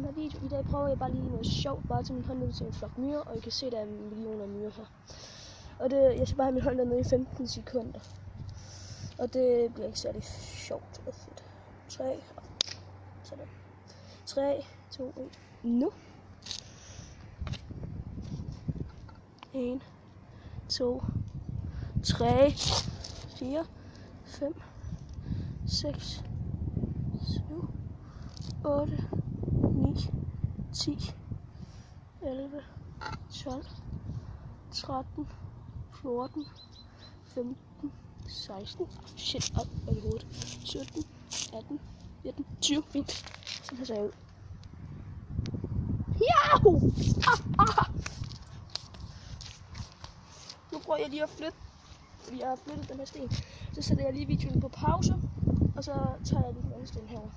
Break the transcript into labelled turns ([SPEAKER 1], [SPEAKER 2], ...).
[SPEAKER 1] den her video. I dag prøver jeg bare lige noget sjovt, bare til min hånd ned til en flok myrer, og I kan se, der er millioner af myrer her. Og jeg skal bare have min hånd ned i 15 sekunder. Og det bliver ikke særlig sjovt og fedt. 3, sådan. 3, 2, 1, nu. 1, 2, 3, 4, 5, 6, 7, 8, 9, 10, 11, 12, 13, 14, 15, 16, shit, op i hovedet, 17, 18, 19, 20, fint. Sådan her ser jeg ud. Yahoo! Nu prøver jeg lige at flytte, fordi jeg har flyttet den her sten. Så sætter jeg lige videoen på pause, og så tager jeg lige den anden sten herover.